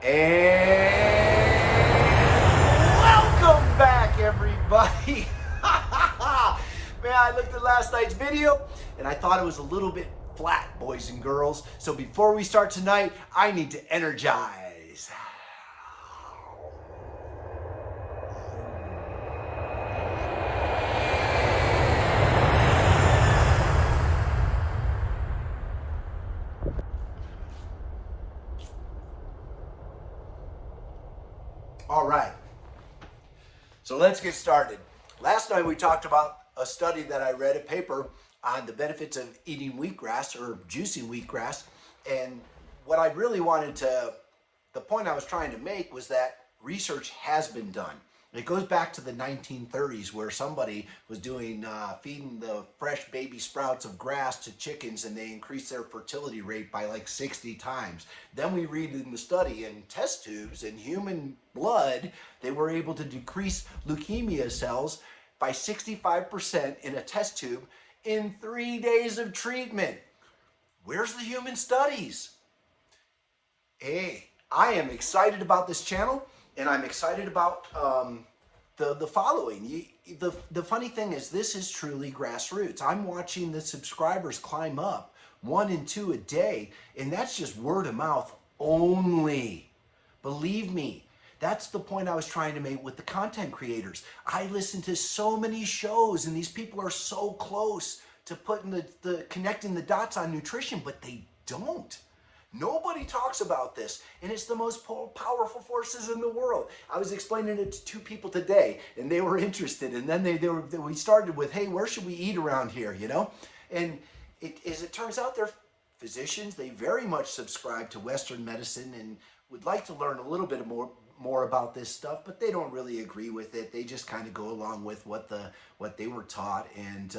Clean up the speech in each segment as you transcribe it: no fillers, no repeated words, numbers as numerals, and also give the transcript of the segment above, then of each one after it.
And welcome back, everybody. Man, I looked at last night's video and I thought it was a little bit flat, boys and girls. So before we start tonight, I need to energize. All right, so let's get started. Last night we talked about a study that I read, a paper on the benefits of eating wheatgrass or juicing wheatgrass. And what I really wanted to, the point I was trying to make was that research has been done. It goes back to the 1930s where somebody was doing feeding the fresh baby sprouts of grass to chickens, and they increased their fertility rate by like 60 times. Then we read in the study in test tubes in human blood, they were able to decrease leukemia cells by 65% in a test tube in 3 days of treatment. Where's the human studies? Hey, I am excited about this channel, and I'm excited about the following. The funny thing is, this is truly grassroots. I'm watching the subscribers climb up 1 and 2 a day, and that's just word of mouth only. Believe me, that's the point I was trying to make with the content creators. I listen to so many shows, and these people are so close to putting the connecting the dots on nutrition, but they don't. Nobody talks about this, and it's the most powerful forces in the world. I was explaining it to 2 people today, and they were interested. And then we started with, "Hey, where should we eat around here?" You know, and as it turns out, they're physicians. They very much subscribe to Western medicine and would like to learn a little bit more about this stuff, but they don't really agree with it. They just kind of go along with what they were taught, and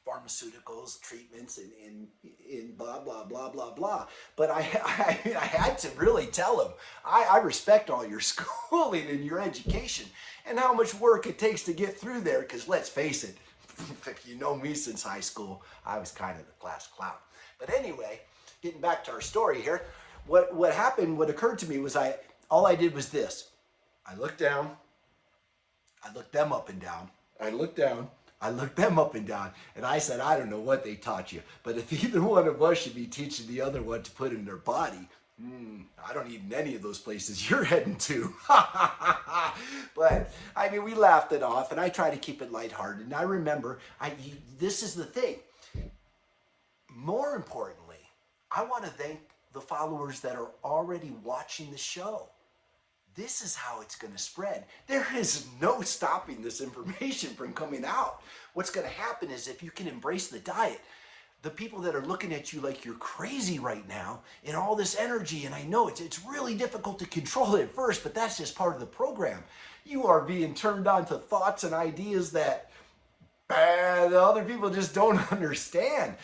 pharmaceuticals, treatments, and blah, blah, blah, blah, blah. But I had to really tell them, I respect all your schooling and your education and how much work it takes to get through there, because let's face it, if you know me since high school, I was kind of the class clown. But anyway, getting back to our story here, what happened, what occurred to me was all I did was this. I looked down, I looked them up and down, I looked down, I looked them up and down, and I said, I don't know what they taught you, but if either one of us should be teaching the other one to put in their body, I don't eat in any of those places you're heading to. But, I mean, we laughed it off, and I try to keep it lighthearted. And I remember, this is the thing. More importantly, I want to thank the followers that are already watching the show. This is how it's going to spread. There is no stopping this information from coming out. What's going to happen is, if you can embrace the diet, the people that are looking at you like you're crazy right now and all this energy, and I know it's really difficult to control it at first, but that's just part of the program. You are being turned on to thoughts and ideas that the other people just don't understand.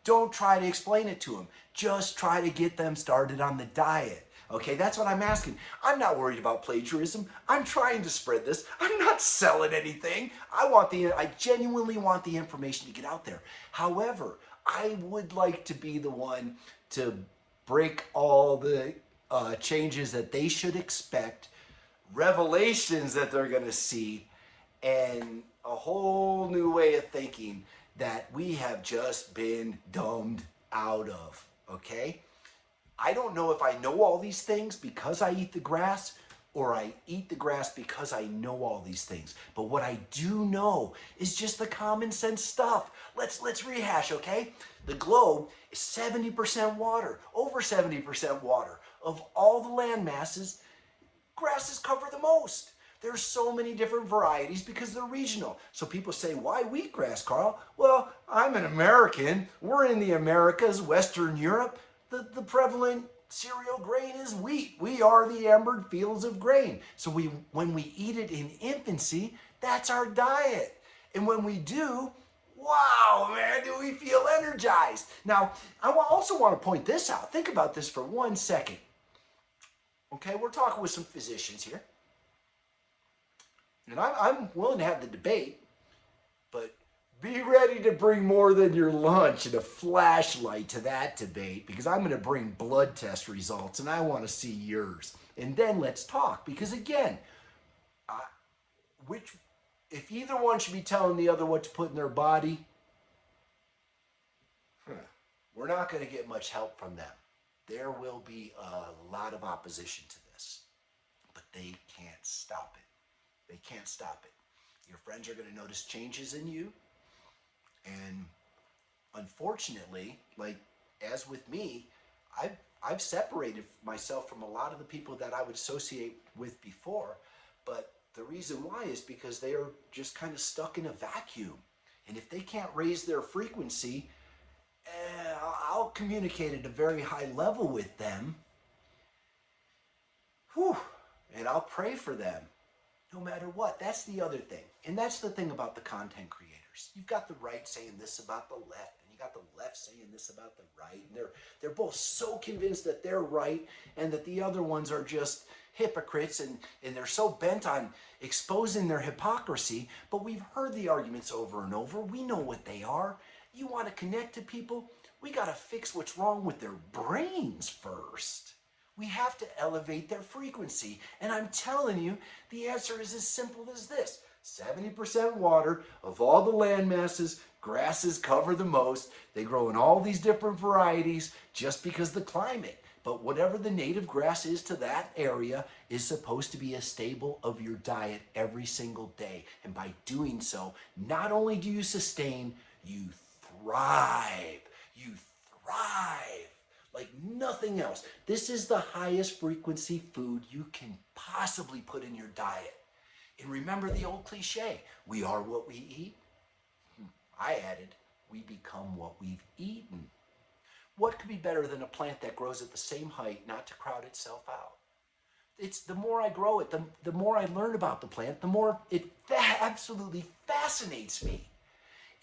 Don't try to explain it to them. Just try to get them started on the diet. Okay, that's what I'm asking. I'm not worried about plagiarism. I'm trying to spread this. I'm not selling anything. I genuinely want the information to get out there. However, I would like to be the one to break all the changes that they should expect, revelations that they're going to see, and a whole new way of thinking that we have just been dumbed out of. Okay? I don't know if I know all these things because I eat the grass, or I eat the grass because I know all these things. But what I do know is just the common sense stuff. Let's rehash, okay? The globe is 70% water, over 70% water. Of all the land masses, grasses cover the most. There's so many different varieties because they're regional. So people say, why wheatgrass, Carl? Well, I'm an American. We're in the Americas, Western Europe. The prevalent cereal grain is wheat. We are the ambered fields of grain. So when we eat it in infancy, that's our diet. And when we do, wow, man, do we feel energized. Now, I also want to point this out. Think about this for 1 second. Okay, we're talking with some physicians here. And I'm willing to have the debate, but Be ready to bring more than your lunch and a flashlight to that debate, because I'm going to bring blood test results and I want to see yours. And then let's talk, because again, I, which if either one should be telling the other what to put in their body, we're not going to get much help from them. There will be a lot of opposition to this, but they can't stop it. They can't stop it. Your friends are going to notice changes in you. And unfortunately, like as with me, I've separated myself from a lot of the people that I would associate with before. But the reason why is because they are just kind of stuck in a vacuum. And if they can't raise their frequency, I'll communicate at a very high level with them. Whew, and I'll pray for them no matter what. That's the other thing. And that's the thing about the content creators. You've got the right saying this about the left, and you got the left saying this about the right. And they're both so convinced that they're right and that the other ones are just hypocrites, and they're so bent on exposing their hypocrisy. But we've heard the arguments over and over. We know what they are. You want to connect to people? We got to fix what's wrong with their brains first. We have to elevate their frequency. And I'm telling you, the answer is as simple as this. 70% water. Of all the land masses, grasses cover the most. They grow in all these different varieties just because the climate. But whatever the native grass is to that area is supposed to be a staple of your diet every single day. And by doing so, not only do you sustain, you thrive. You thrive like nothing else. This is the highest frequency food you can possibly put in your diet. And remember the old cliche, we are what we eat. I added, we become what we've eaten. What could be better than a plant that grows at the same height, not to crowd itself out? It's the more I grow it, the more I learn about the plant, the more it absolutely fascinates me.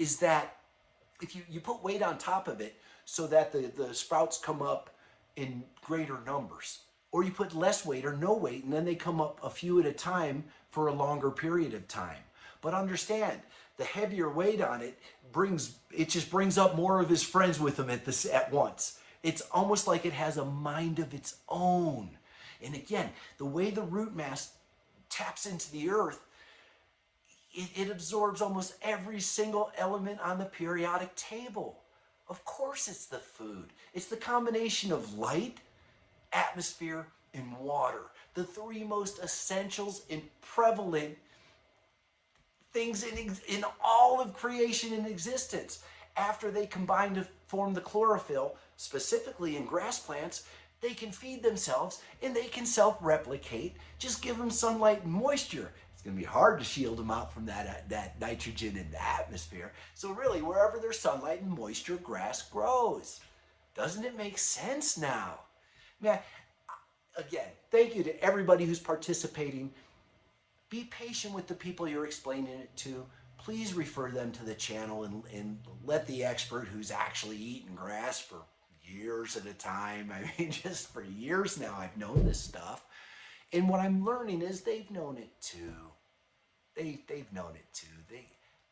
Is that if you put weight on top of it so that the sprouts come up in greater numbers, or you put less weight or no weight and then they come up a few at a time for a longer period of time. But understand, the heavier weight on it just brings up more of his friends with him at once. It's almost like it has a mind of its own. And again, the way the root mass taps into the earth, it absorbs almost every single element on the periodic table. Of course it's the food. It's the combination of light, atmosphere, and water. The three most essentials and prevalent things in all of creation and existence. After they combine to form the chlorophyll, specifically in grass plants, they can feed themselves and they can self-replicate. Just give them sunlight and moisture. It's going to be hard to shield them out from that nitrogen in the atmosphere. So really, wherever there's sunlight and moisture, grass grows. Doesn't it make sense now? Man, again, thank you to everybody who's participating. Be patient with the people you're explaining it to. Please refer them to the channel and let the expert who's actually eaten grass for years at a time. I mean, just for years now, I've known this stuff. And what I'm learning is they've known it too. They've known it too.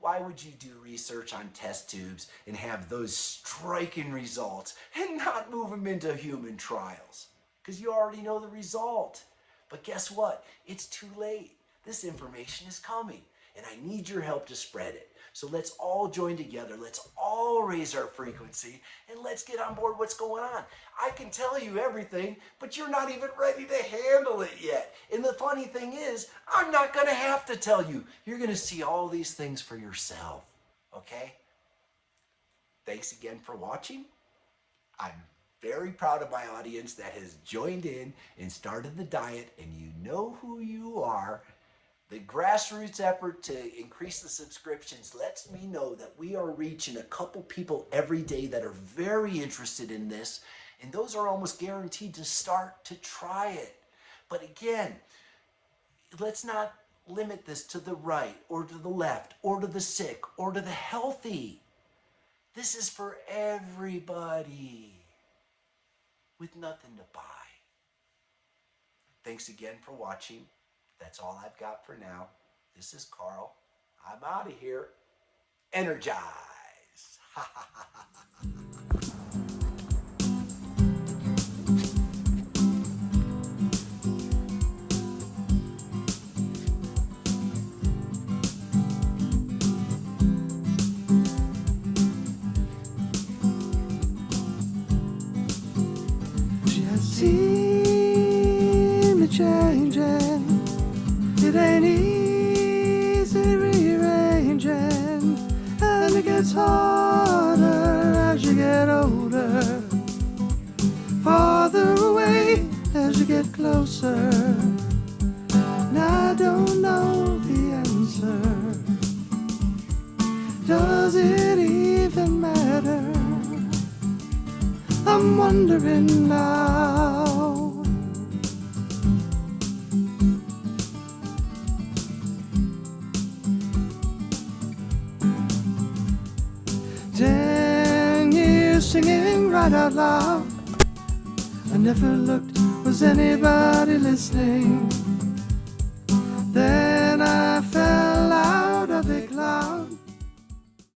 Why would you do research on test tubes and have those striking results and not move them into human trials? Because you already know the result. But guess what? It's too late. This information is coming, and I need your help to spread it. So let's all join together. Let's all raise our frequency, and let's get on board what's going on. I can tell you everything, but you're not even ready to handle it yet. And the funny thing is, I'm not going to have to tell you. You're going to see all these things for yourself, okay? Thanks again for watching. I'm very proud of my audience that has joined in and started the diet, and you know who you are. The grassroots effort to increase the subscriptions lets me know that we are reaching a couple people every day that are very interested in this, and those are almost guaranteed to start to try it. But again, let's not limit this to the right or to the left or to the sick or to the healthy. This is for everybody with nothing to buy. Thanks again for watching. That's all I've got for now. This is Carl. I'm out of here. Energized. Just see me changing. It ain't easy rearranging, and it gets harder as you get older, farther away as you get closer. And I don't know the answer. Does it even matter? I'm wondering now. 10 years singing right out loud. I never looked, was anybody listening?